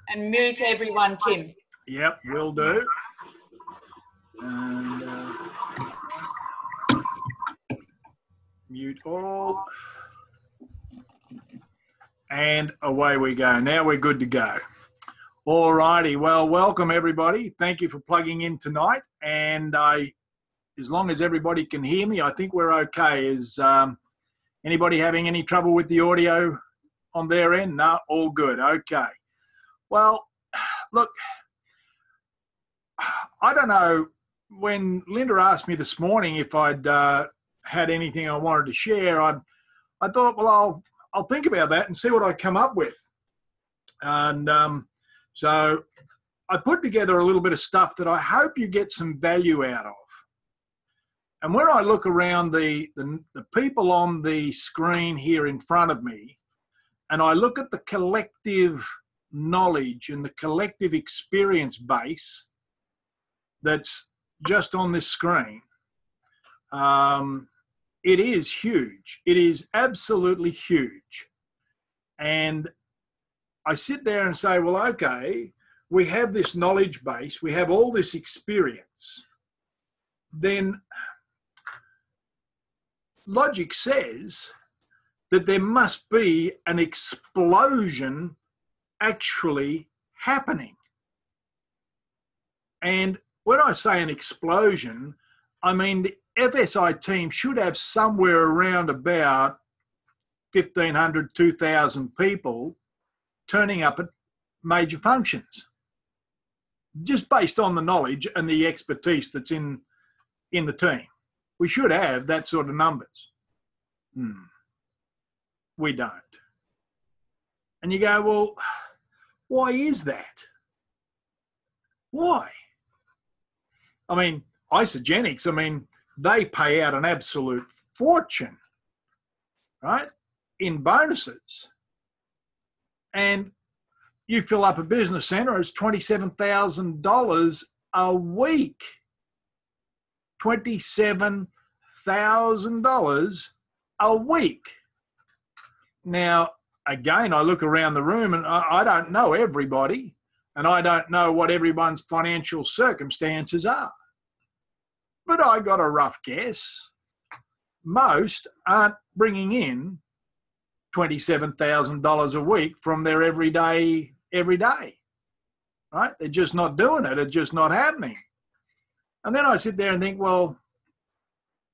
And mute everyone, Tim. Yep, will do. And mute all. And away we go. Now we're good to go. All righty. Well, welcome everybody. Thank you for plugging in tonight. And as long as everybody can hear me, I think we're okay. Is anybody having any trouble with the audio on their end? No, all good. Okay. Well, look, I don't know. When Linda asked me this morning if I'd had anything I wanted to share, I thought, well, I'll think about that and see what I come up with. And so I put together a little bit of stuff that I hope you get some value out of. And when I look around the people on the screen here in front of me, and I look at the collective knowledge and the collective experience base that's just on this screen, it is huge. It is absolutely huge. And I sit there and say, well, okay, we have this knowledge base, we have all this experience. Then logic says that there must be an explosion actually happening. And when I say an explosion, I mean the FSI team should have somewhere around about 1,500, 2,000 people turning up at major functions, just based on the knowledge and the expertise that's in the team. We should have that sort of numbers. We don't. And you go, well, why is that? Why? I mean, Isagenix, I mean, they pay out an absolute fortune, right, in bonuses. And you fill up a business center, it's $27,000 a week. $27,000 a week. Now, again, I look around the room and I don't know everybody, and I don't know what everyone's financial circumstances are. But I got a rough guess. Most aren't bringing in $27,000 a week from their every day, right? They're just not doing it. It's just not happening. And then I sit there and think, well,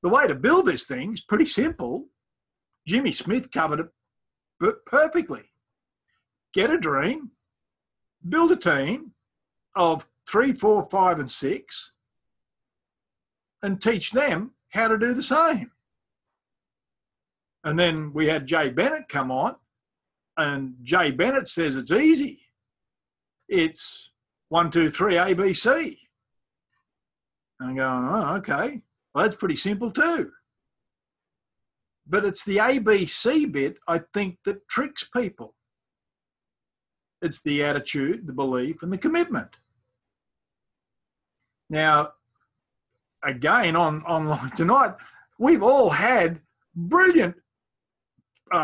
the way to build this thing is pretty simple. Jimmy Smith covered it perfectly. Get a dream, build a team of 3, 4, 5, and 6, and teach them how to do the same. And then we had Jay Bennett come on, and Jay Bennett says it's easy. It's 1, 2, 3, ABC. I'm going, oh, okay. Well, that's pretty simple too. But it's the ABC bit, I think, that tricks people. It's the attitude, the belief, and the commitment. Now, again, online tonight, we've all had brilliant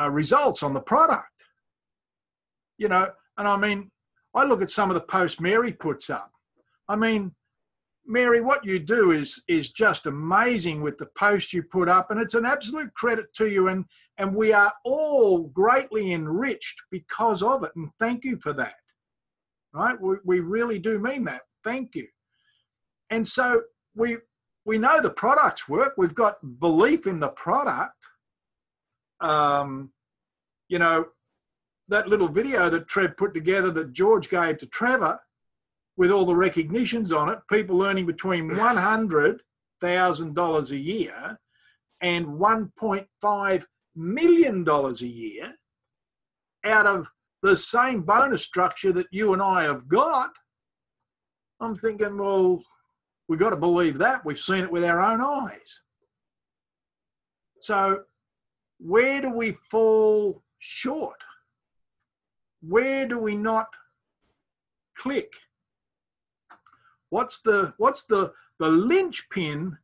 results on the product. You know, and I mean, I look at some of the posts Mary puts up. I mean, Mary, what you do is just amazing with the posts you put up, and it's an absolute credit to you, and we are all greatly enriched because of it, and thank you for that, right? We really do mean that. Thank you. And so we know the products work. We've got belief in the product. You know, that little video that Trev put together that George gave to Trevor, with all the recognitions on it, people earning between $100,000 a year and $1.5 million a year out of the same bonus structure that you and I have got. I'm thinking, well, we've got to believe that. We've seen it with our own eyes. So where do we fall short? Where do we not click? What's the linchpin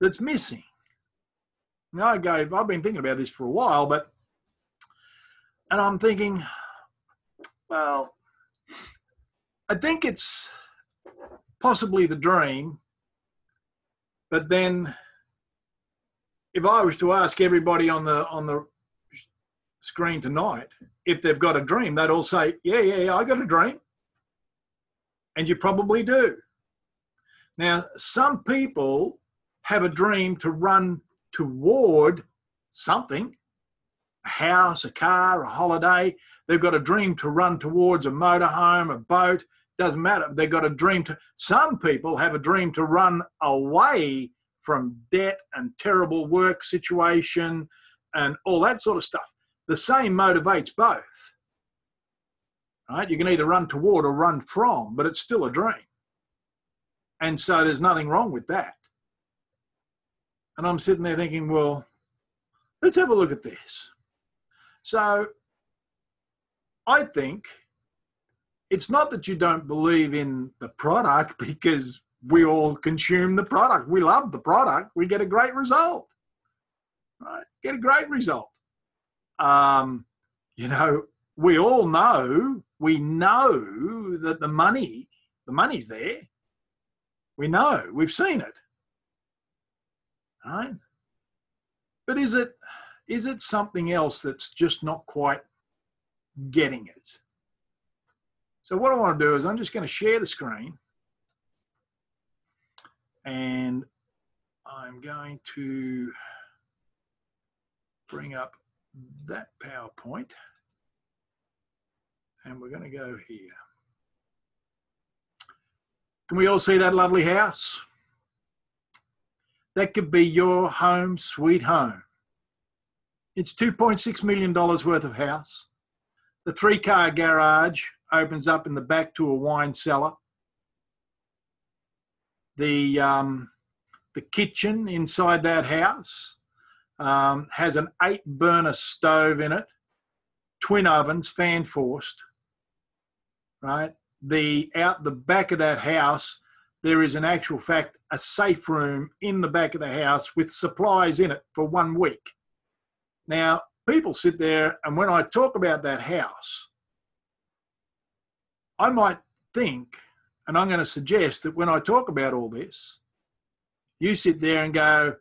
that's missing? Now, I've been thinking about this for a while, and I'm thinking, well, I think it's possibly the dream, but then if I was to ask everybody on the screen tonight if they've got a dream, they'd all say, yeah, I got a dream. And you probably do. Now, some people have a dream to run toward something, a house, a car, a holiday. They've got a dream to run towards a motorhome, a boat, doesn't matter. They've got a dream to, some people have a dream to run away from debt and terrible work situation and all that sort of stuff. The same motivates both, right? You can either run toward or run from, but it's still a dream. And so there's nothing wrong with that. And I'm sitting there thinking, well, let's have a look at this. So I think it's not that you don't believe in the product, because we all consume the product. We love the product. We get a great result, right? Get a great result. You know, we all know, we know that the money's there. We know, we've seen it, right? But is it something else that's just not quite getting it? So what I want to do is I'm just going to share the screen, and I'm going to bring up that PowerPoint, and we're going to go here. Can we all see that lovely house? That could be your home sweet home. It's $2.6 million worth of house. The 3-car garage opens up in the back to a wine cellar. The kitchen inside that house has an 8-burner stove in it, twin ovens, fan forced, right? Out the back of that house, there is in actual fact a safe room in the back of the house with supplies in it for 1 week. Now, people sit there, and when I talk about that house, I might think, and I'm going to suggest that when I talk about all this, you sit there and go,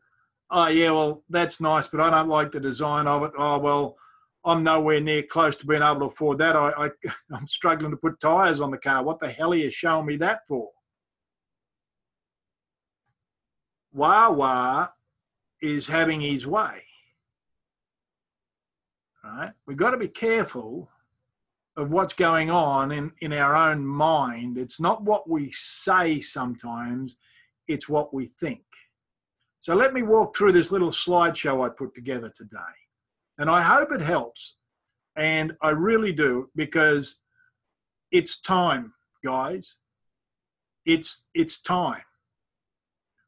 oh yeah, well, that's nice, but I don't like the design of it. Oh, well, I'm nowhere near close to being able to afford that. I'm struggling to put tyres on the car. What the hell are you showing me that for? Wawa is having his way. Right? We've got to be careful of what's going on in our own mind. It's not what we say sometimes, it's what we think. So let me walk through this little slideshow I put together today. And I hope it helps. And I really do, because it's time, guys. It's time.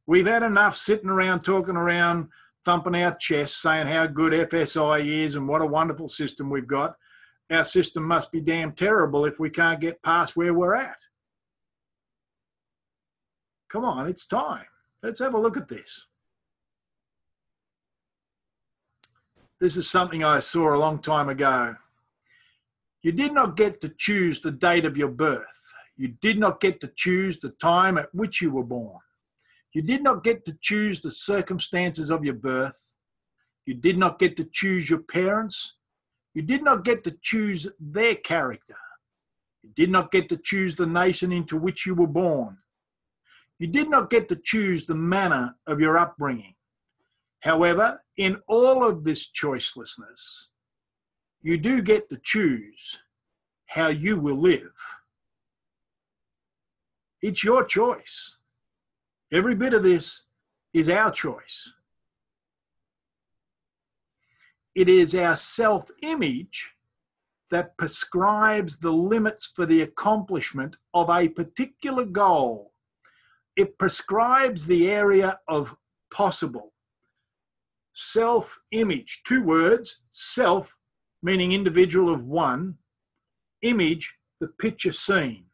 We've had enough sitting around, talking around, thumping our chests, saying how good FSI is and what a wonderful system we've got. Our system must be damn terrible if we can't get past where we're at. Come on, it's time. Let's have a look at this. This is something I saw a long time ago. You did not get to choose the date of your birth. You did not get to choose the time at which you were born. You did not get to choose the circumstances of your birth. You did not get to choose your parents. You did not get to choose their character. You did not get to choose the nation into which you were born. You did not get to choose the manner of your upbringing. However, in all of this choicelessness, you do get to choose how you will live. It's your choice. Every bit of this is our choice. It is our self-image that prescribes the limits for the accomplishment of a particular goal. It prescribes the area of possible. Self-image, 2 words, self meaning individual of one, image, the picture seen.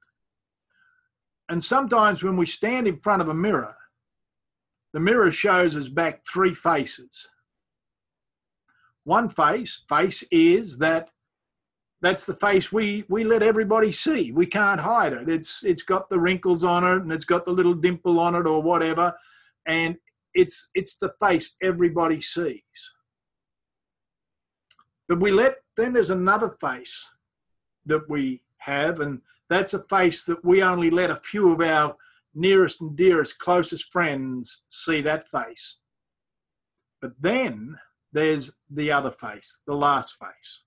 And sometimes when we stand in front of a mirror, the mirror shows us back 3 faces. One face is that That's the face we let everybody see. We can't hide it. It's got the wrinkles on it, and it's got the little dimple on it or whatever, and it's the face everybody sees. But then there's another face that we have, and that's a face that we only let a few of our nearest and dearest, closest friends see that face. But then there's the other face, the last face.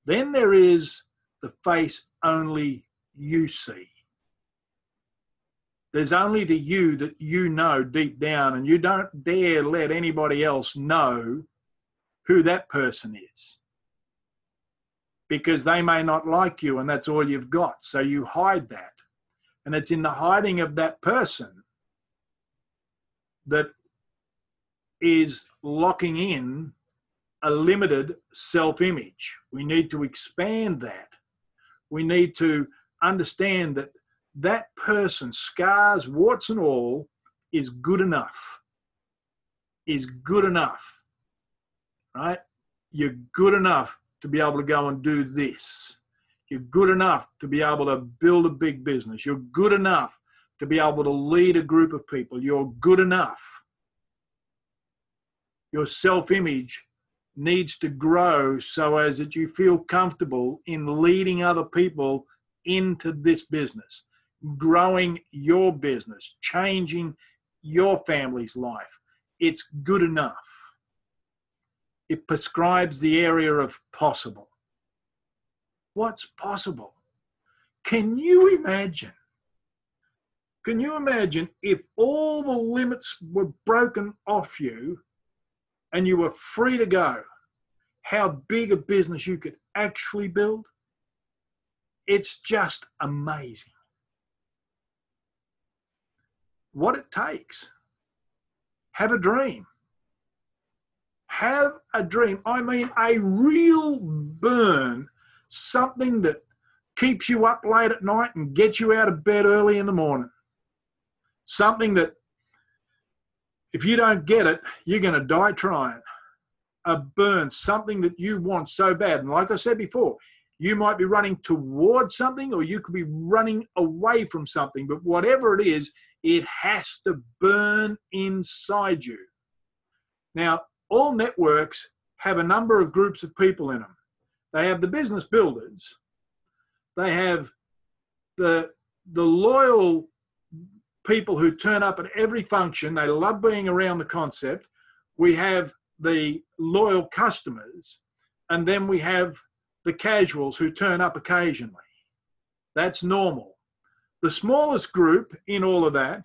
Then there is the face only you see. There's only the you that you know deep down, and you don't dare let anybody else know who that person is, because they may not like you and that's all you've got. So you hide that. And it's in the hiding of that person that is locking in a limited self-image. We need to expand that. We need to understand that that person, scars, warts and all, is good enough. Is good enough, right? You're good enough to be able to go and do this. You're good enough to be able to build a big business. You're good enough to be able to lead a group of people. You're good enough. Your self-image needs to grow so as that you feel comfortable in leading other people into this business, growing your business, changing your family's life. It's good enough. It prescribes the area of possible. What's possible? Can you imagine? Can you imagine if all the limits were broken off you and you were free to go, how big a business you could actually build? It's just amazing what it takes. Have a dream. Have a dream. I mean, a real burn, something that keeps you up late at night and gets you out of bed early in the morning. Something that, if you don't get it, you're going to die trying. A burn, something that you want so bad. And like I said before, you might be running towards something or you could be running away from something. But whatever it is, it has to burn inside you. Now, all networks have a number of groups of people in them. They have the business builders. They have the loyal people who turn up at every function. They love being around the concept. We have the loyal customers, and then we have the casuals who turn up occasionally. That's normal. The smallest group in all of that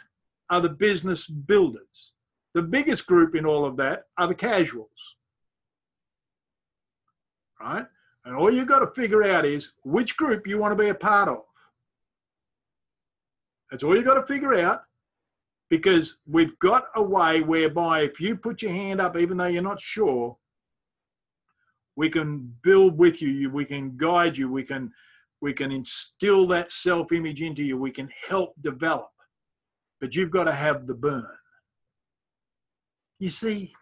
are the business builders. The biggest group in all of that are the casuals, right? And all you've got to figure out is which group you want to be a part of. That's all you've got to figure out, because we've got a way whereby if you put your hand up, even though you're not sure, we can build with you, we can guide you, we can instill that self-image into you, we can help develop. But you've got to have the burn. You see,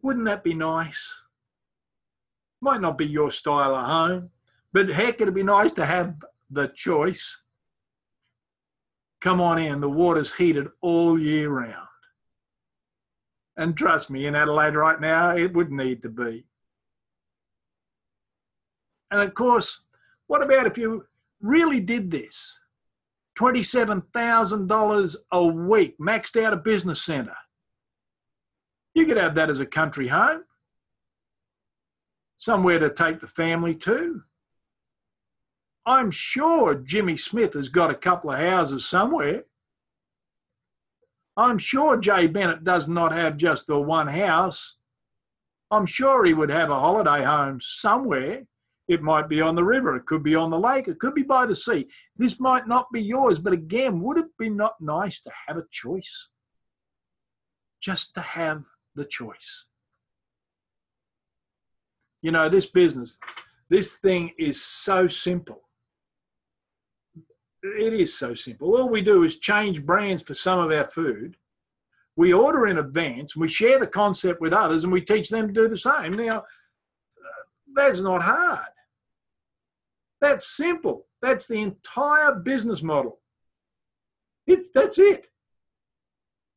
wouldn't that be nice? Might not be your style at home, but heck, it'd be nice to have the choice. Come on in, the water's heated all year round. And trust me, in Adelaide right now, it would need to be. And of course, what about if you really did this? $27,000 a week, maxed out a business centre. You could have that as a country home. Somewhere to take the family to. I'm sure Jimmy Smith has got a couple of houses somewhere. I'm sure Jay Bennett does not have just the one house. I'm sure he would have a holiday home somewhere. It might be on the river. It could be on the lake. It could be by the sea. This might not be yours, but again, would it be not nice to have a choice? Just to have the choice. You know, this business, this thing is so simple. It is so simple. All we do is change brands for some of our food. We order in advance. We share the concept with others and we teach them to do the same. Now, that's not hard. That's simple. That's the entire business model. That's it.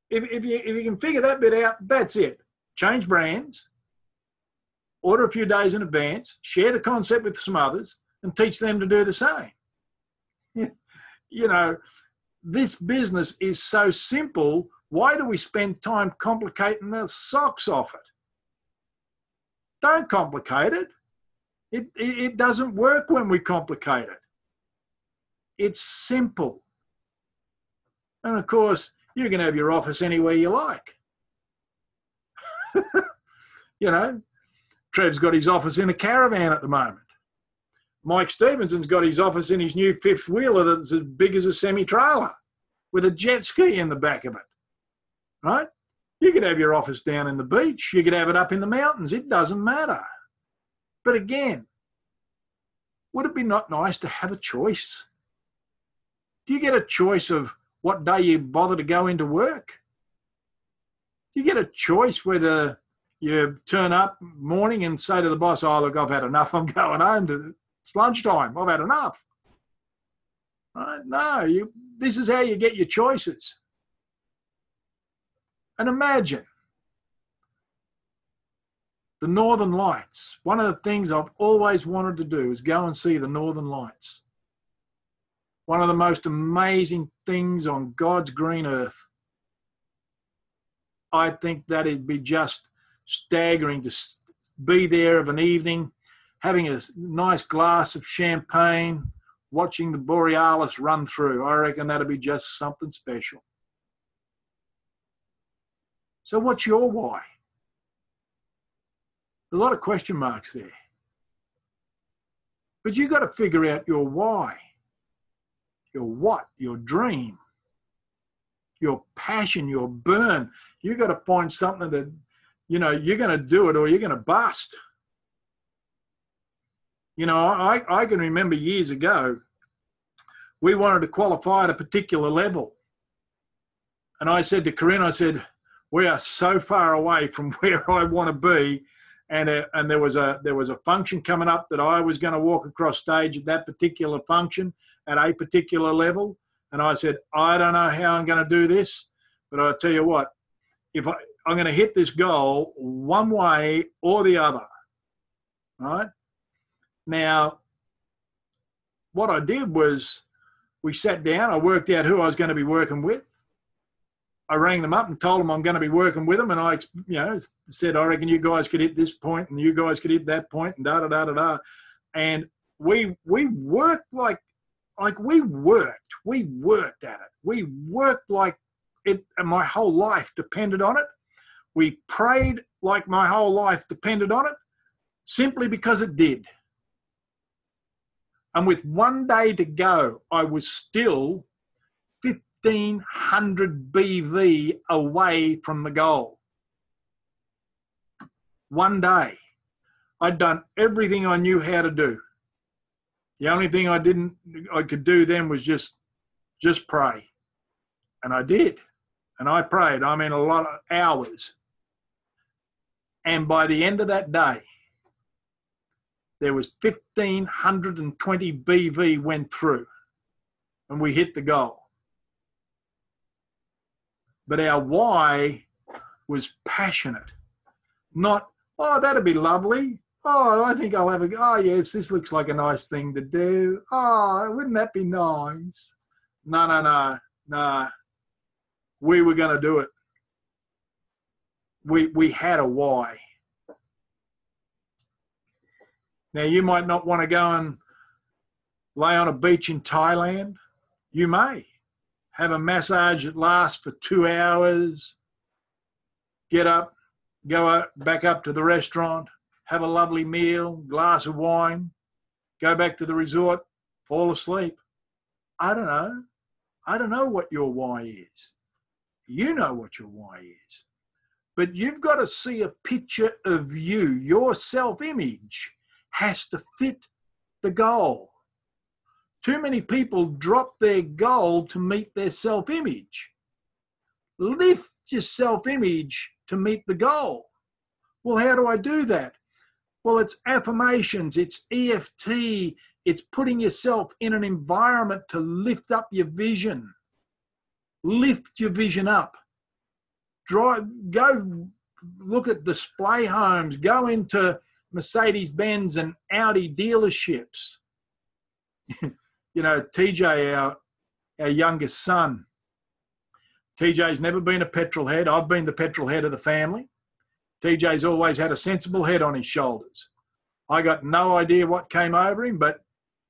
If you can figure that bit out, that's it. Change brands, order a few days in advance, share the concept with some others, and teach them to do the same. You know, this business is so simple. Why do we spend time complicating the socks off it? Don't complicate it. It doesn't work when we complicate it. It's simple. And of course, you can have your office anywhere you like. You know, Trev's got his office in a caravan at the moment. Mike Stevenson's got his office in his new fifth wheeler that's as big as a semi-trailer with a jet ski in the back of it, right? You could have your office down in the beach. You could have it up in the mountains. It doesn't matter. But again, would it be not nice to have a choice? Do you get a choice of what day you bother to go into work? Do you get a choice whether you turn up morning and say to the boss, oh, look, I've had enough. I'm going home. It's lunchtime. I've had enough. Right? No, this is how you get your choices. And imagine the Northern Lights. One of the things I've always wanted to do is go and see the Northern Lights. One of the most amazing things on God's green earth. I think that it'd be just staggering to be there of an evening, having a nice glass of champagne, watching the Borealis run through. I reckon that'd be just something special. So what's your why? A lot of question marks there. But you've got to figure out your why, your what, your dream, your passion, your burn. You've got to find something that, you know, you're going to do it or you're going to bust. You know, I can remember years ago, we wanted to qualify at a particular level. And I said to Corinne, I said, we are so far away from where I want to be. And there was a function coming up that I was going to walk across stage at that particular function at a particular level. And I said, I don't know how I'm going to do this, but I'll tell you what, if I'm going to hit this goal one way or the other, right? Now, what I did was we sat down, I worked out who I was going to be working with. I rang them up and told them I'm going to be working with them, and I, said, I reckon you guys could hit this point, and you guys could hit that point, and da-da-da-da-da. And we worked like we worked at it. We worked like it, and my whole life depended on it. We prayed like my whole life depended on it, simply because it did. And with one day to go, I was still 1,500 BV away from the goal. One day. I'd done everything I knew how to do. The only thing I could do then was just pray. And I did. And I prayed. I mean, a lot of hours. And by the end of that day, there was 1,520 BV went through. And we hit the goal. But our why was passionate. Not, oh, that'd be lovely. Oh, I think I'll have oh, yes, this looks like a nice thing to do. Oh, wouldn't that be nice? No. We were going to do it. We had a why. Now, you might not want to go and lay on a beach in Thailand. You may. Have a massage that lasts for 2 hours, get up, go back up to the restaurant, have a lovely meal, glass of wine, go back to the resort, fall asleep. I don't know. I don't know what your why is. You know what your why is. But you've got to see a picture of you. Your self-image has to fit the goal. Too many people drop their goal to meet their self-image. Lift your self-image to meet the goal. Well, how do I do that? Well, it's affirmations, it's EFT, It's putting yourself in an environment to lift up your vision. Lift your vision up. Go look at display homes. Go into Mercedes-Benz and Audi dealerships. TJ, our youngest son, TJ's never been a petrol head. I've been the petrol head of the family. TJ's always had a sensible head on his shoulders. I got no idea what came over him, but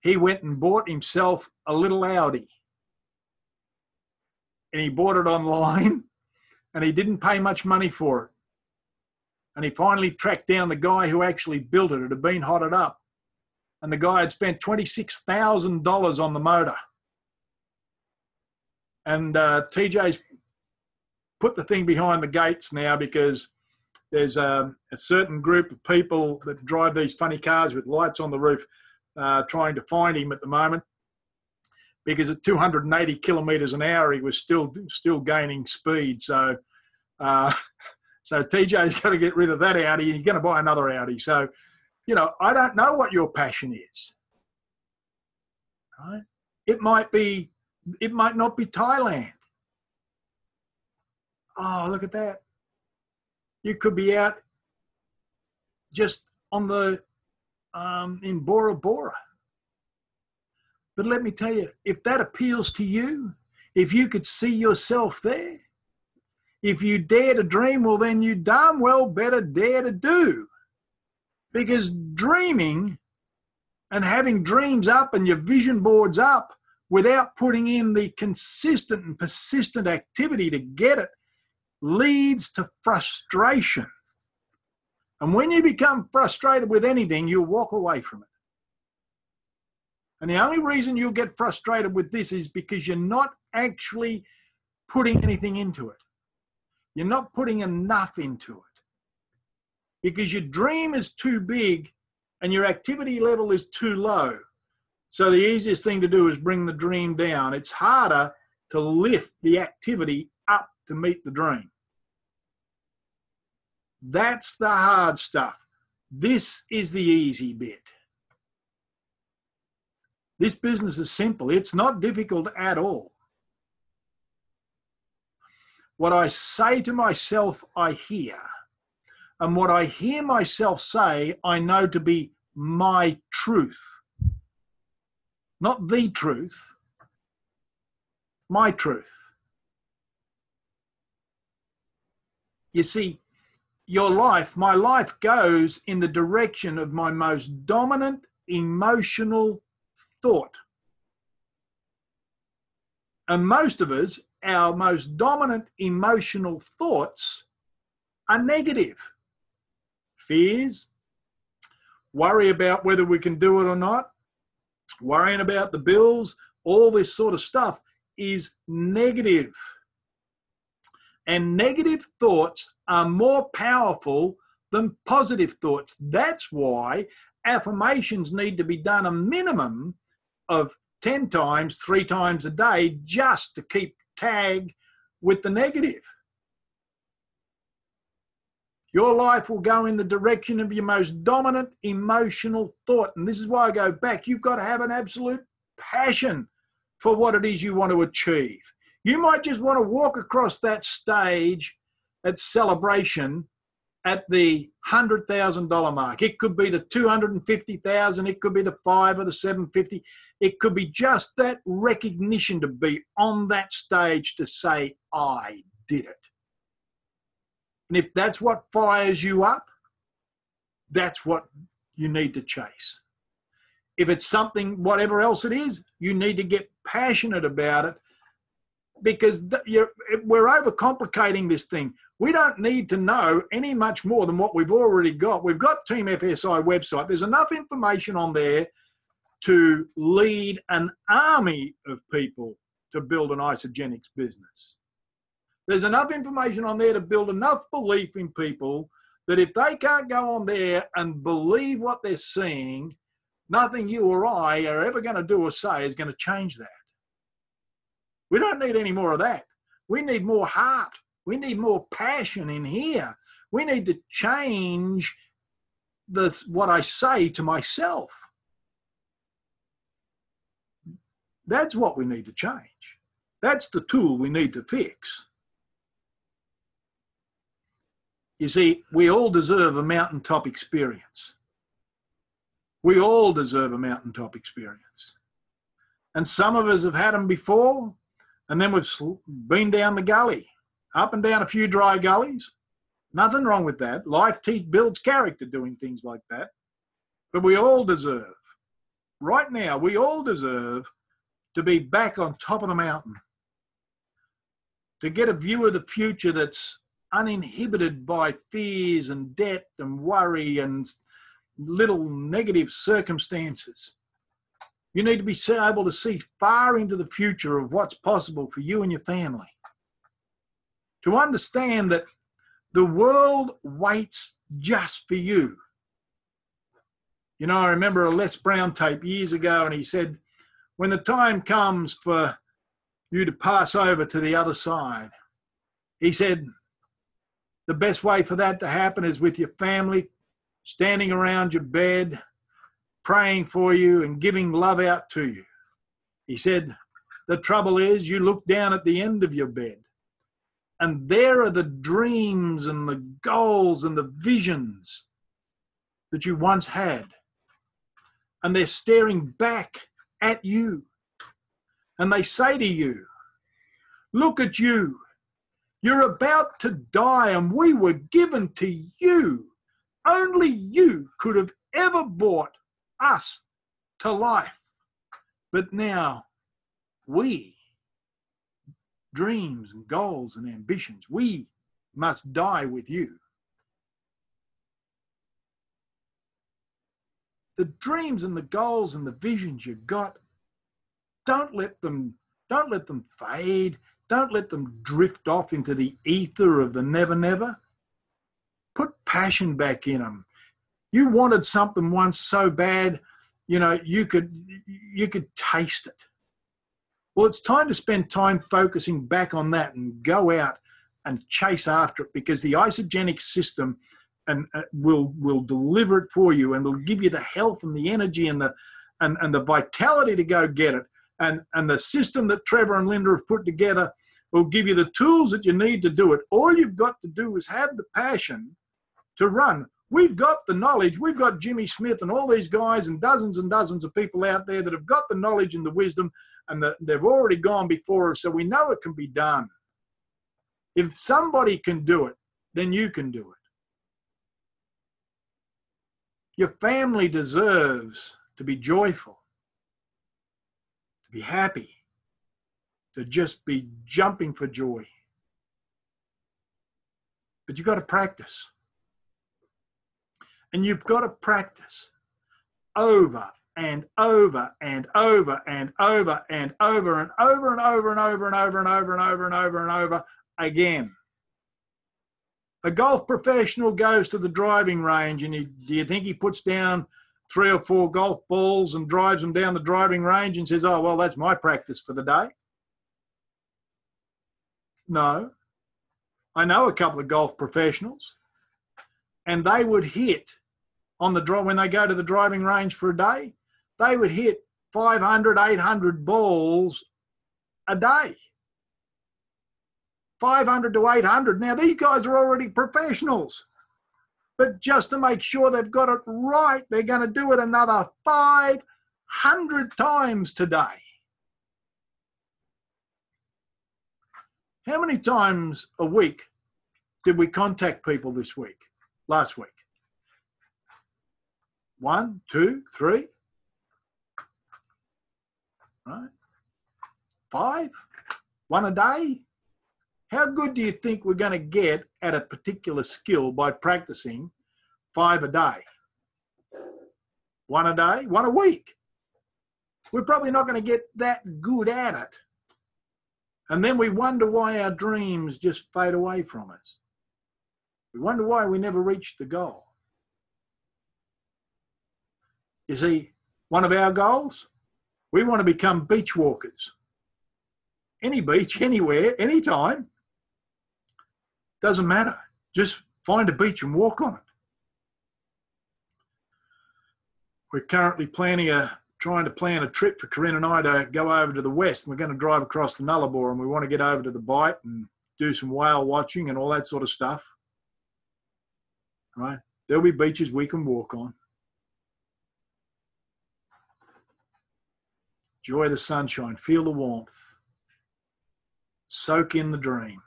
he went and bought himself a little Audi. And he bought it online, and he didn't pay much money for it. And he finally tracked down the guy who actually built it. It had been hotted up. And the guy had spent $26,000 on the motor. And TJ's put the thing behind the gates now because there's a certain group of people that drive these funny cars with lights on the roof trying to find him at the moment, because at 280 kilometres an hour, he was still gaining speed. So TJ's got to get rid of that Audi, and he's going to buy another Audi. So, I don't know what your passion is. Right? It might not be Thailand. Oh, look at that. You could be out just on the in Bora Bora. But let me tell you, if that appeals to you, if you could see yourself there, if you dare to dream, well, then you darn well better dare to do. Because dreaming and having dreams up and your vision boards up without putting in the consistent and persistent activity to get it leads to frustration. And when you become frustrated with anything, you'll walk away from it. And the only reason you'll get frustrated with this is because you're not actually putting anything into it. You're not putting enough into it. Because your dream is too big and your activity level is too low. So the easiest thing to do is bring the dream down. It's harder to lift the activity up to meet the dream. That's the hard stuff. This is the easy bit. This business is simple. It's not difficult at all. What I say to myself, I hear. And what I hear myself say, I know to be my truth. Not the truth. My truth. You see, my life goes in the direction of my most dominant emotional thought. And most of us, our most dominant emotional thoughts are negative. Fears, worry about whether we can do it or not, worrying about the bills, all this sort of stuff is negative. And negative thoughts are more powerful than positive thoughts. That's why affirmations need to be done a minimum of 10 times, 3 times a day, just to keep tag with the negative. Your life will go in the direction of your most dominant emotional thought. And this is why I go back. You've got to have an absolute passion for what it is you want to achieve. You might just want to walk across that stage at celebration at the $100,000 mark. It could be the $250,000. It could be the $5 or the $750. It could be just that recognition to be on that stage to say, I did it. And if that's what fires you up, that's what you need to chase. If it's something, whatever else it is, you need to get passionate about it, because we're overcomplicating this thing. We don't need to know any much more than what we've already got. We've got Team FSI website. There's enough information on there to lead an army of people to build an Isagenix business. There's enough information on there to build enough belief in people that if they can't go on there and believe what they're seeing, nothing you or I are ever going to do or say is going to change that. We don't need any more of that. We need more heart. We need more passion in here. We need to change what I say to myself. That's what we need to change. That's the tool we need to fix. You see, we all deserve a mountaintop experience. We all deserve a mountaintop experience. And some of us have had them before, and then we've been down the gully, up and down a few dry gullies. Nothing wrong with that. Life builds character doing things like that. But we all deserve, right now, we all deserve to be back on top of the mountain, to get a view of the future that's uninhibited by fears and debt and worry and little negative circumstances. You need to be able to see far into the future of what's possible for you and your family. To understand that the world waits just for you. You know, I remember a Les Brown tape years ago, and he said, when the time comes for you to pass over to the other side, he said, the best way for that to happen is with your family, standing around your bed, praying for you and giving love out to you. He said, the trouble is you look down at the end of your bed and there are the dreams and the goals and the visions that you once had. And they're staring back at you. And they say to you, look at you. You're about to die and we were given to you. Only you could have ever brought us to life. But now we, dreams and goals and ambitions, we must die with you. The dreams and the goals and the visions you got, don't let them fade. Don't let them drift off into the ether of the never, never. Put passion back in them. You wanted something once so bad, you know, you could taste it. Well, it's time to spend time focusing back on that and go out and chase after it, because the isogenic system will deliver it for you and will give you the health and the energy and the vitality to go get it. And the system that Trevor and Linda have put together will give you the tools that you need to do it. All you've got to do is have the passion to run. We've got the knowledge. We've got Jimmy Smith and all these guys and dozens of people out there that have got the knowledge and the wisdom, and they've already gone before us, so we know it can be done. If somebody can do it, then you can do it. Your family deserves to be joyful, to be happy, to just be jumping for joy. But you've got to practice. And you've got to practice over and over and over and over and over and over and over and over and over and over and over and over and over again. A golf professional goes to the driving range, and do you think he puts down 3 or 4 golf balls and drives them down the driving range and says, oh, well, that's my practice for the day? No. I know a couple of golf professionals, and they would hit on when they go to the driving range for a day, they would hit 500, 800 balls a day. 500 to 800. Now, these guys are already professionals. But just to make sure they've got it right, they're going to do it another 500 times today. How many times a week did we contact people last week? 1, 2, 3, right? 5, 1 a day. How good do you think we're going to get at a particular skill by practicing 5 a day? 1 a day, 1 a week. We're probably not going to get that good at it. And then we wonder why our dreams just fade away from us. We wonder why we never reach the goal. You see, one of our goals, we want to become beach walkers. Any beach, anywhere, anytime. Doesn't matter. Just find a beach and walk on it. We're currently planning a trying to plan a trip for Corinne and I to go over to the west. We're going to drive across the Nullarbor and we want to get over to the Bight and do some whale watching and all that sort of stuff. Right? There'll be beaches we can walk on. Enjoy the sunshine, feel the warmth, soak in the dream,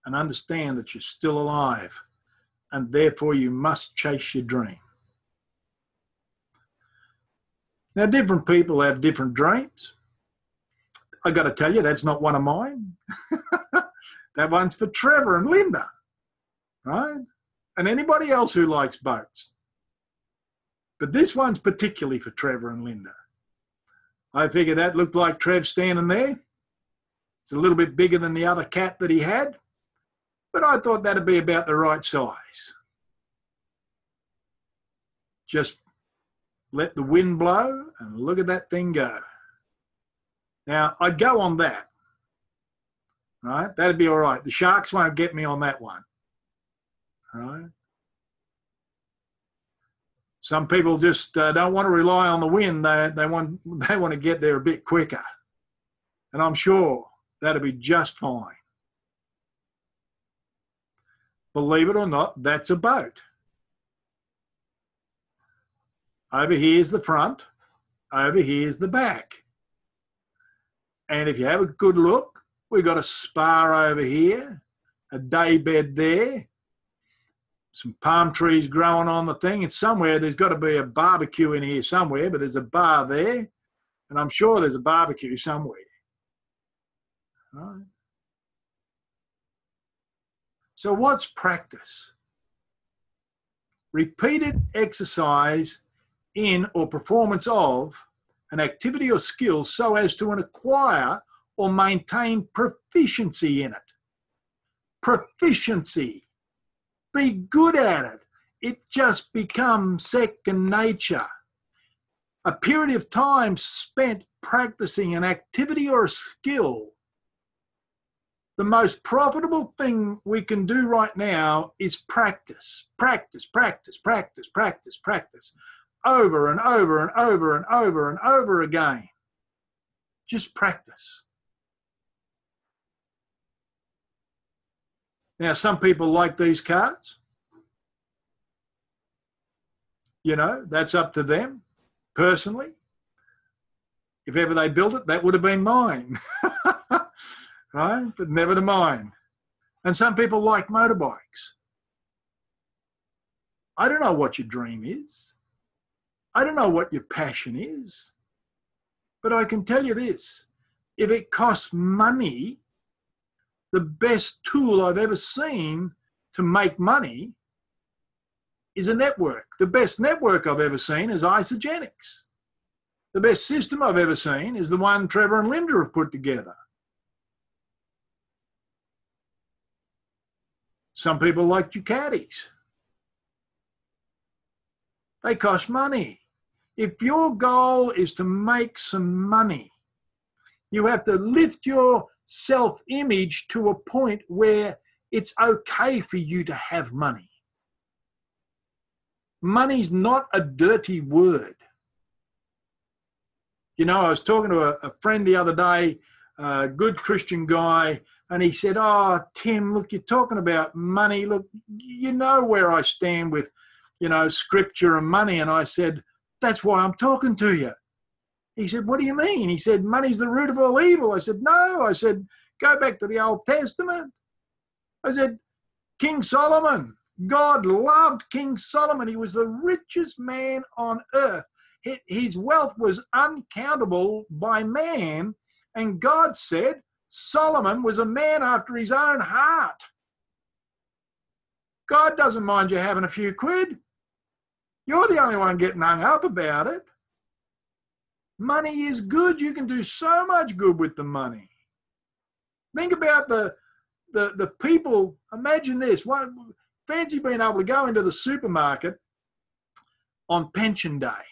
and understand that you're still alive, and therefore you must chase your dream. Now, different people have different dreams. I got to tell you, that's not one of mine. That one's for Trevor and Linda, right? And anybody else who likes boats. But this one's particularly for Trevor and Linda. I figured that looked like Trev standing there. It's a little bit bigger than the other cat that he had, but I thought that'd be about the right size. Just let the wind blow and look at that thing go. Now, I'd go on that, right? That'd be all right. The sharks won't get me on that one, right? Some people just don't want to rely on the wind. They want to get there a bit quicker. And I'm sure that'll be just fine. Believe it or not, that's a boat. Over here's the front. Over here's the back. And if you have a good look, we've got a spa over here, a day bed there, some palm trees growing on the thing. And somewhere there's got to be a barbecue in here somewhere, but there's a bar there. And I'm sure there's a barbecue somewhere. Right. So what's practice? Repeated exercise in or performance of an activity or skill so as to acquire or maintain proficiency in it. Proficiency. Be good at it. It just becomes second nature. A period of time spent practicing an activity or a skill. The most profitable thing we can do right now is practice. Practice, practice, practice, practice, practice. Over and over and over and over and over again. Just practice. Now, some people like these cars. You know, that's up to them, personally. If ever they built it, that would have been mine. Right? But never to mine. And some people like motorbikes. I don't know what your dream is. I don't know what your passion is. But I can tell you this. If it costs money, the best tool I've ever seen to make money is a network. The best network I've ever seen is Isagenix. The best system I've ever seen is the one Trevor and Linda have put together. Some people like Ducatis. They cost money. If your goal is to make some money, you have to lift your self-image to a point where it's okay for you to have money. Money's not a dirty word. You know, I was talking to a friend the other day, a good Christian guy, and he said, "Oh, Tim, look, you're talking about money. Look, you know where I stand with, you know, scripture and money." And I said, "That's why I'm talking to you." He said, "What do you mean?" He said, "Money's the root of all evil." I said, "No." I said, "Go back to the Old Testament." I said, King Solomon, God loved King Solomon. He was the richest man on earth. His wealth was uncountable by man. And God said Solomon was a man after his own heart. God doesn't mind you having a few quid. You're the only one getting hung up about it. Money is good. You can do so much good with the money. Think about the people. Imagine this. Fancy being able to go into the supermarket on pension day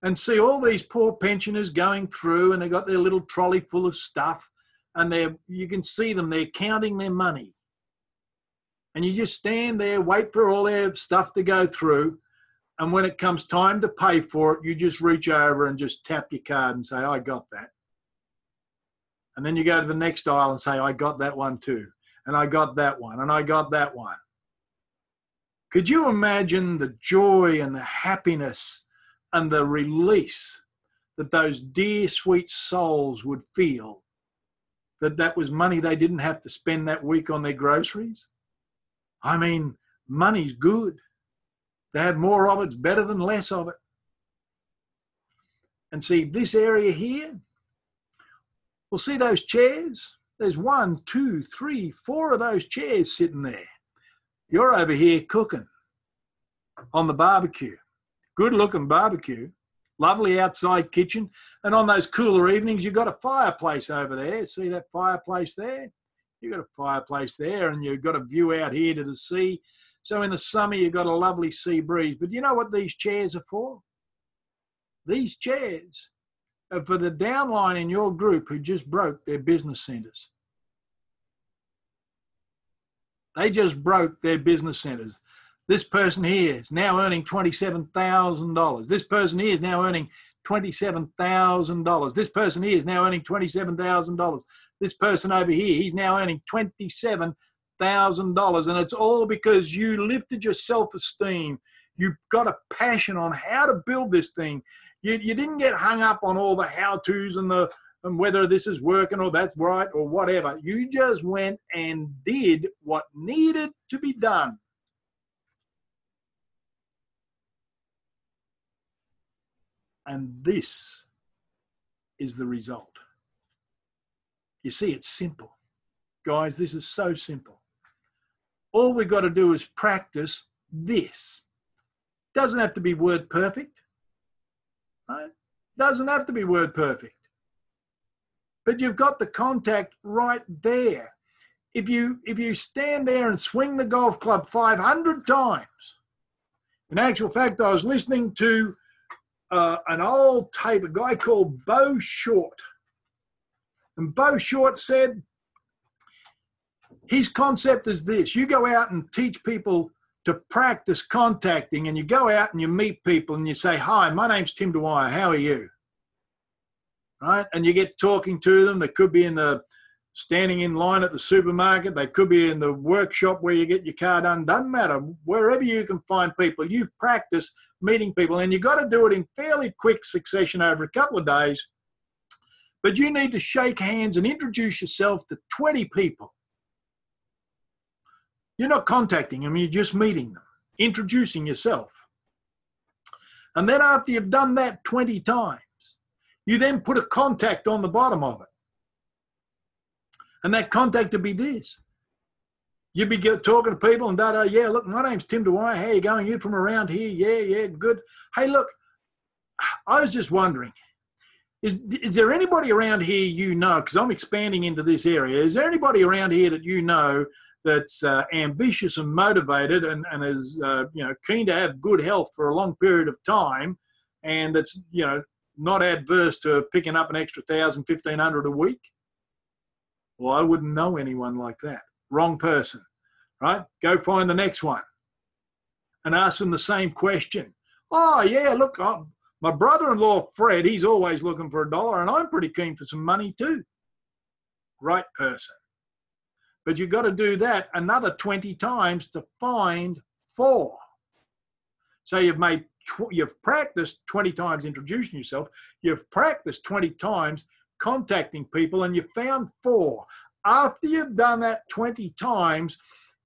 and see all these poor pensioners going through, and they've got their little trolley full of stuff, and you can see them, they're counting their money. And you just stand there, wait for all their stuff to go through, And when it comes time to pay for it, you just reach over and just tap your card and say, I got that. And then you go to the next aisle and say, I got that one too. And I got that one. And I got that one. Could you imagine the joy and the happiness and the release that those dear, sweet souls would feel that was money they didn't have to spend that week on their groceries? I mean, money's good. To have more of it's better than less of it. And see, this area here, we'll see those chairs. There's 1, 2, 3, 4 of those chairs sitting there. You're over here cooking on the barbecue. Good looking barbecue. Lovely outside kitchen. And on those cooler evenings, you've got a fireplace over there. See that fireplace there? You've got a fireplace there, and you've got a view out here to the sea. So in the summer, you've got a lovely sea breeze. But you know what these chairs are for? These chairs are for the downline in your group who just broke their business centres. They just broke their business centres. This person here is now earning $27,000. This person here is now earning $27,000. This person here is now earning $27,000. This person over here, he's now earning $27,000. And it's all because you lifted your self-esteem. You've got a passion on how to build this thing. You didn't get hung up on all the how-tos and whether this is working or that's right or whatever. You just went and did what needed to be done. And this is the result. You see, it's simple. Guys, this is so simple. All we've got to do is practice this. Doesn't have to be word perfect. Right? Doesn't have to be word perfect. But you've got the contact right there. If you stand there and swing the golf club 500 times, in actual fact, I was listening to an old tape, a guy called Bo Short. And Bo Short said, his concept is this: you go out and teach people to practice contacting, and you go out and you meet people and you say, hi, my name's Tim Dwyer, how are you? Right? And you get talking to them. They could be standing in line at the supermarket. They could be in the workshop where you get your car done. Doesn't matter. Wherever you can find people, you practice meeting people. And you've got to do it in fairly quick succession over a couple of days. But you need to shake hands and introduce yourself to 20 people. You're not contacting them, you're just meeting them, introducing yourself. And then after you've done that 20 times, you then put a contact on the bottom of it. And that contact would be this. You'd be talking to people and yeah, look, my name's Tim Dwyer. How you going? You from around here? Yeah, good. Hey, look, I was just wondering, is there anybody around here you know, because I'm expanding into this area, is there anybody around here that you know that's ambitious and motivated and is keen to have good health for a long period of time, and that's not adverse to picking up an extra $1,000, $1,500 a week? Well, I wouldn't know anyone like that. Wrong person, right? Go find the next one and ask them the same question. Oh, yeah, look, my brother-in-law, Fred, he's always looking for $1, and I'm pretty keen for some money too. Right person. But you've got to do that another 20 times to find 4. So you've practiced 20 times introducing yourself. You've practiced 20 times contacting people, and you found 4. After you've done that 20 times,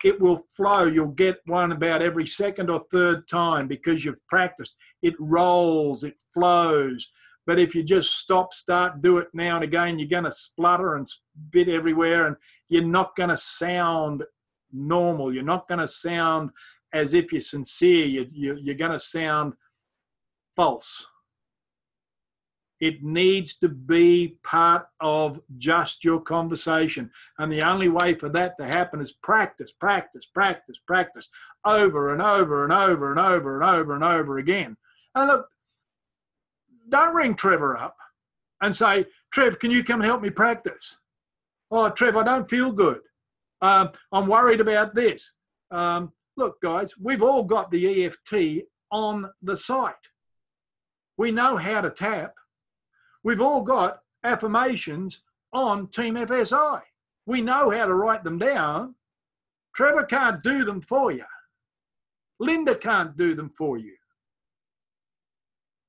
it will flow. You'll get one about every second or third time because you've practiced. It rolls, it flows. But if you just stop, start, do it now and again, you're going to splutter and spit everywhere, and you're not going to sound normal. You're not going to sound as if you're sincere. You're going to sound false. It needs to be part of just your conversation. And the only way for that to happen is practice, practice, practice, practice, over and over and over and over and over and over again. And look, don't ring Trevor up and say, Trev, can you come and help me practice? Oh, Trev, I don't feel good. I'm worried about this. Look, guys, we've all got the EFT on the site. We know how to tap. We've all got affirmations on Team FSI. We know how to write them down. Trevor can't do them for you. Linda can't do them for you.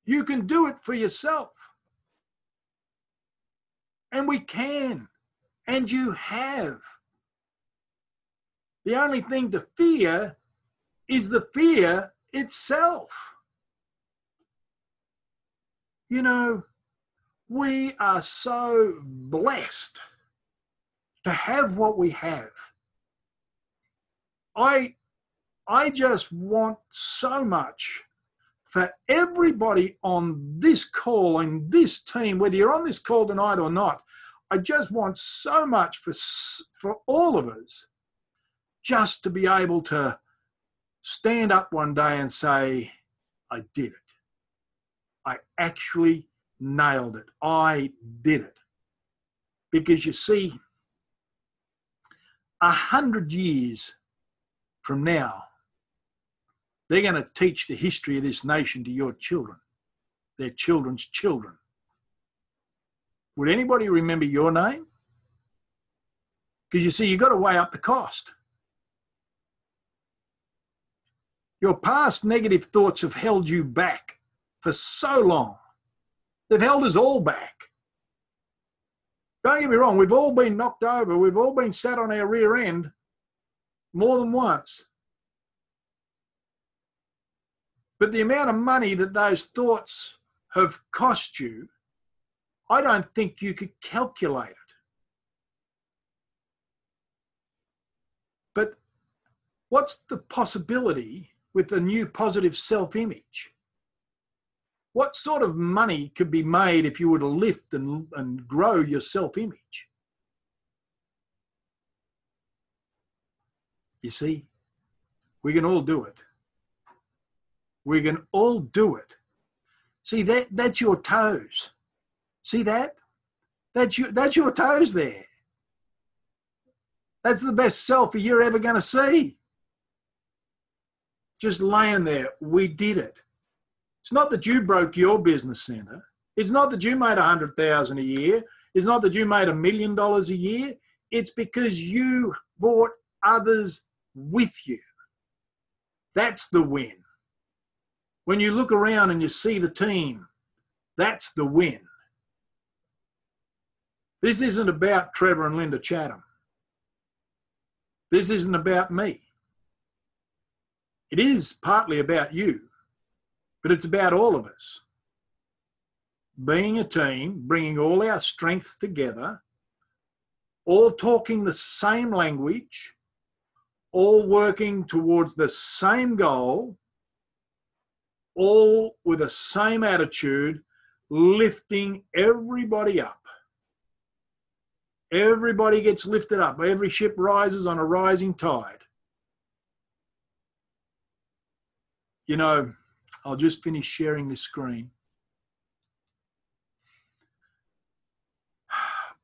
You can do it for yourself. And we can. And you have. The only thing to fear is the fear itself. You know, we are so blessed to have what we have. I just want so much for everybody on this call and this team, whether you're on this call tonight or not. I just want so much for all of us just to be able to stand up one day and say, I did it. I actually nailed it. I did it. Because you see, 100 years from now, they're going to teach the history of this nation to your children, their children's children. Would anybody remember your name? Because you see, you've got to weigh up the cost. Your past negative thoughts have held you back for so long. They've held us all back. Don't get me wrong, we've all been knocked over. We've all been sat on our rear end more than once. But the amount of money that those thoughts have cost you, I don't think you could calculate it. But what's the possibility with the new positive self-image? What sort of money could be made if you were to lift and grow your self-image? You see, we can all do it. We can all do it. See, that's your toes. See that? That's your toes there. That's the best selfie you're ever going to see. Just laying there. We did it. It's not that you broke your business centre. It's not that you made $100,000 a year. It's not that you made $1 million a year. It's because you brought others with you. That's the win. When you look around and you see the team, that's the win. This isn't about Trevor and Linda Chatham. This isn't about me. It is partly about you, but it's about all of us. Being a team, bringing all our strengths together, all talking the same language, all working towards the same goal, all with the same attitude, lifting everybody up. Everybody gets lifted up. Every ship rises on a rising tide. You know, I'll just finish sharing this screen.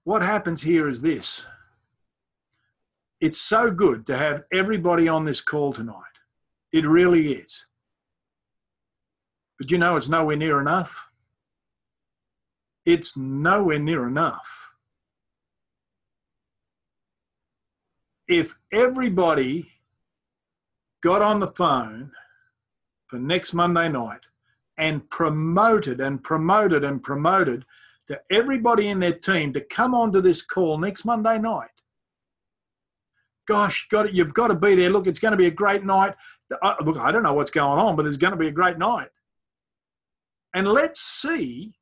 What happens here is this. It's so good to have everybody on this call tonight. It really is. But you know, it's nowhere near enough. It's nowhere near enough. If everybody got on the phone for next Monday night and promoted to everybody in their team to come onto this call next Monday night, gosh, you've got to be there. Look, it's going to be a great night. Look, I don't know what's going on, but there's going to be a great night. And let's see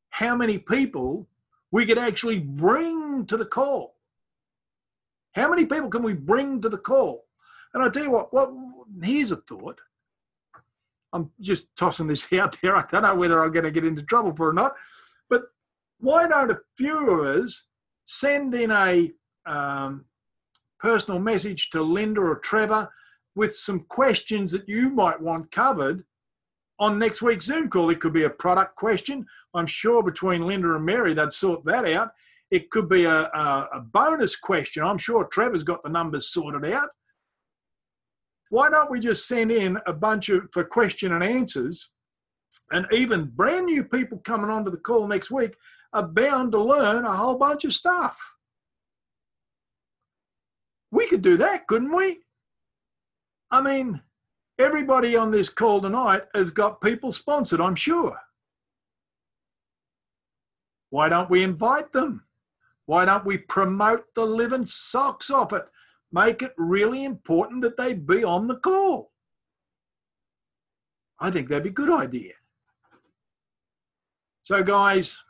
how many people we could actually bring to the call. How many people can we bring to the call? And I'll tell you what, here's a thought. I'm just tossing this out there. I don't know whether I'm going to get into trouble for it or not. But why don't a few of us send in a personal message to Linda or Trevor with some questions that you might want covered on next week's Zoom call? It could be a product question. I'm sure between Linda and Mary, they'd sort that out. It could be a bonus question. I'm sure Trevor's got the numbers sorted out. Why don't we just send in a bunch for question and answers, and even brand new people coming onto the call next week are bound to learn a whole bunch of stuff. We could do that, couldn't we? I mean, everybody on this call tonight has got people sponsored, I'm sure. Why don't we invite them? Why don't we promote the living socks off it? Make it really important that they be on the call. I think that'd be a good idea. So guys,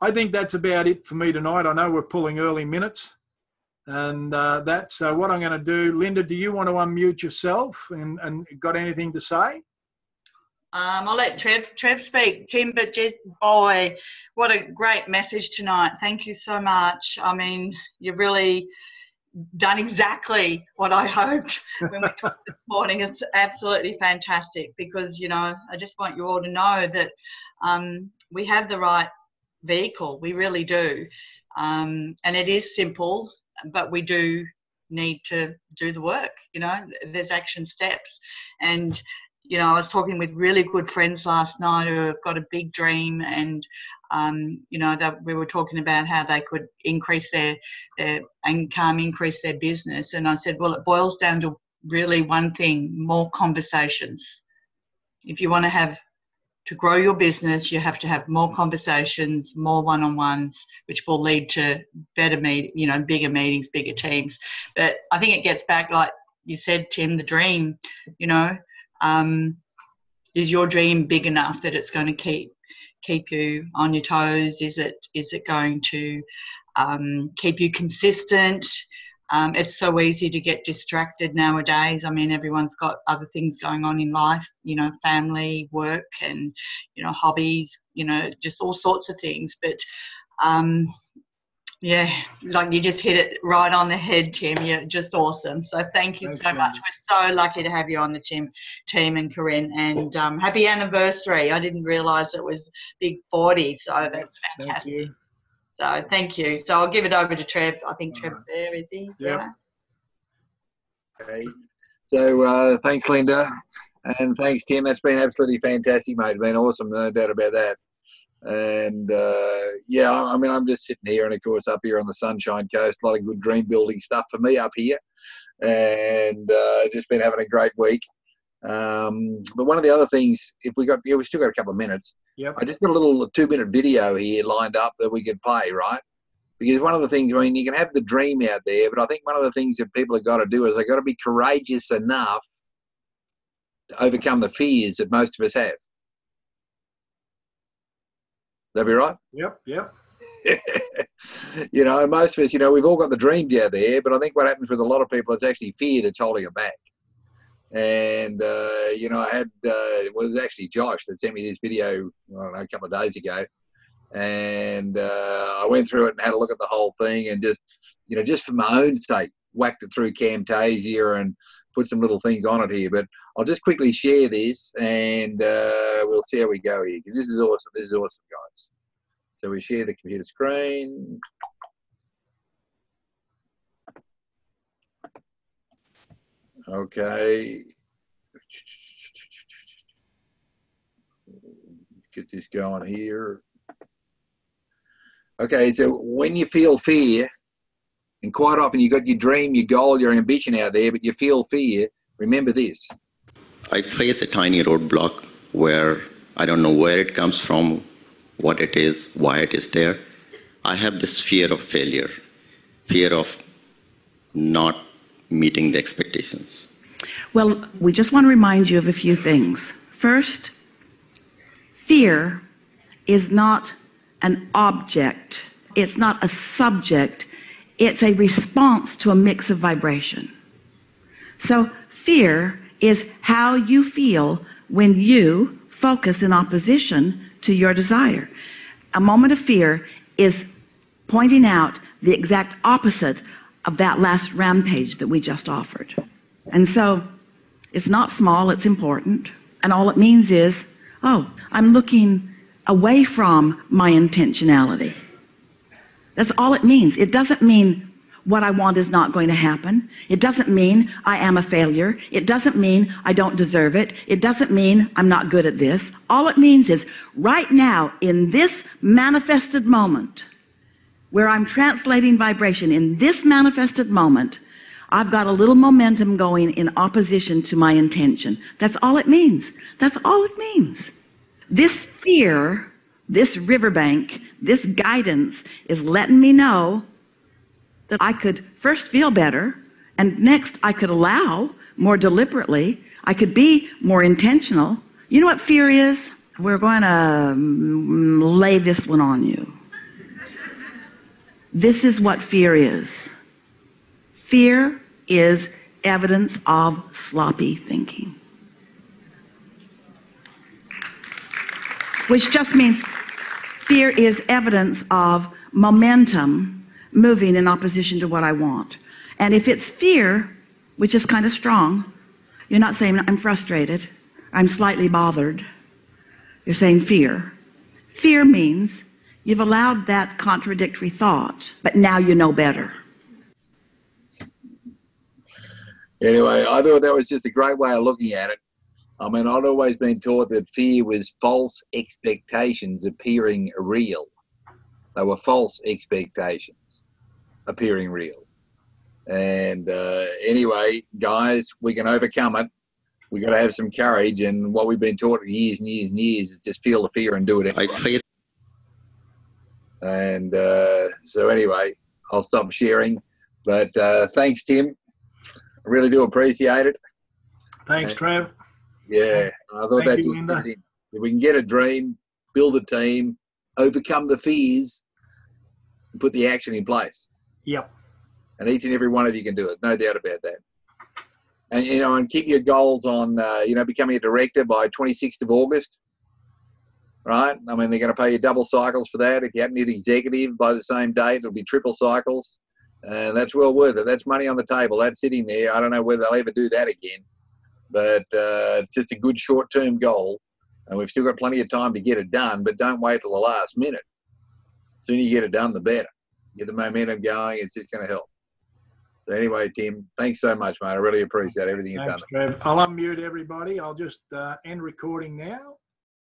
I think that's about it for me tonight. I know we're pulling early minutes, and that's what I'm going to do. Linda, do you want to unmute yourself and got anything to say? I'll let Trev speak, Tim, but just, boy, what a great message tonight. Thank you so much. I mean, you've really done exactly what I hoped when we talked this morning. It's absolutely fantastic because, you know, I just want you all to know that we have the right vehicle. We really do. And it is simple, but we do need to do the work. You know, there's action steps. And you know, I was talking with really good friends last night who have got a big dream, and you know, that we were talking about how they could increase their income, increase their business. And I said, well, it boils down to really one thing: more conversations. If you want to grow your business, you have to have more conversations, more one-on-ones, which will lead to better bigger meetings, bigger teams. But I think it gets back, like you said, Tim, the dream. You know. Is your dream big enough that it's going to keep you on your toes? Is it going to keep you consistent? It's so easy to get distracted nowadays. I mean, everyone's got other things going on in life, you know, family, work, and, you know, hobbies, you know, just all sorts of things. But yeah, like you just hit it right on the head, Tim. You're just awesome. So thank you so much. We're so lucky to have you on the team and Corinne. And happy anniversary. I didn't realise it was big 40, so that's fantastic. Thank you. So thank you. So I'll give it over to Trev. I think Trev's there, is he? Yeah. Okay. So thanks, Linda. And thanks, Tim. That's been absolutely fantastic, mate. It's been awesome, no doubt about that. And yeah, I mean, I'm just sitting here, and of course up here on the Sunshine Coast, a lot of good dream building stuff for me up here, and just been having a great week. But one of the other things, we still got a couple of minutes. Yep. I just got a little 2-minute video here lined up that we could play, right? Because one of the things, I mean, you can have the dream out there, but I think one of the things that people have got to do is they've got to be courageous enough to overcome the fears that most of us have. That be right? Yep. You know, most of us, you know, we've all got the dreams out there, but I think what happens with a lot of people, it's actually fear that's holding them back. And, you know, I had, it was actually Josh that sent me this video, I don't know, a couple of days ago. And I went through it and had a look at the whole thing, and just, you know, just for my own sake, whacked it through Camtasia and put some little things on it here. But I'll just quickly share this, and we'll see how we go here, because this is awesome. This is awesome, guys. So we share the computer screen. Okay. Get this going here. Okay, so when you feel fear, and quite often you've got your dream, your goal, your ambition out there, but you feel fear, remember this. I face a tiny roadblock where I don't know where it comes from, what it is, why it is there. I have this fear of failure, fear of not meeting the expectations. Well, we just want to remind you of a few things. First, fear is not an object. It's not a subject. It's a response to a mix of vibration. So fear is how you feel when you focus in opposition to your desire. A moment of fear is pointing out the exact opposite of that last rampage that we just offered. And so it's not small, it's important. And all it means is, oh, I'm looking away from my intentionality. That's all it means. It doesn't mean what I want is not going to happen. It doesn't mean I am a failure. It doesn't mean I don't deserve it. It doesn't mean I'm not good at this. All it means is right now, in this manifested moment, where I'm translating vibration, in this manifested moment, I've got a little momentum going in opposition to my intention. That's all it means. That's all it means. This fear, this riverbank, this guidance is letting me know that I could first feel better, and next I could allow more deliberately. I could be more intentional. You know what fear is? We're going to lay this one on you. This is what fear is. Fear is evidence of sloppy thinking. Which just means fear is evidence of momentum moving in opposition to what I want. And if it's fear, which is kind of strong, you're not saying I'm frustrated, I'm slightly bothered. You're saying fear. Fear means you've allowed that contradictory thought, but now you know better. Anyway, I thought that was just a great way of looking at it. I mean, I'd always been taught that fear was false expectations appearing real. They were false expectations appearing real. And anyway, guys, we can overcome it. We've got to have some courage. And what we've been taught for years and years and years is just feel the fear and do it anyway. And so anyway, I'll stop sharing. But thanks, Tim. I really do appreciate it. Thanks, Trev. Yeah, I thought Thank you, Linda. If we can get a dream, build a team, overcome the fears, and put the action in place. Yep. And each and every one of you can do it, no doubt about that. And you know, and keep your goals on, you know, becoming a director by 26th of August. Right? I mean, they're going to pay you double cycles for that. If you happen to get executive by the same date, it'll be triple cycles. And that's well worth it. That's money on the table. That's sitting there. I don't know whether they'll ever do that again. But it's just a good short-term goal. And we've still got plenty of time to get it done, but don't wait till the last minute. The sooner you get it done, the better. Get the momentum going. It's just going to help. So anyway, Tim, thanks so much, mate. I really appreciate everything you've done. Thanks, Trev. I'll unmute everybody. I'll just end recording now.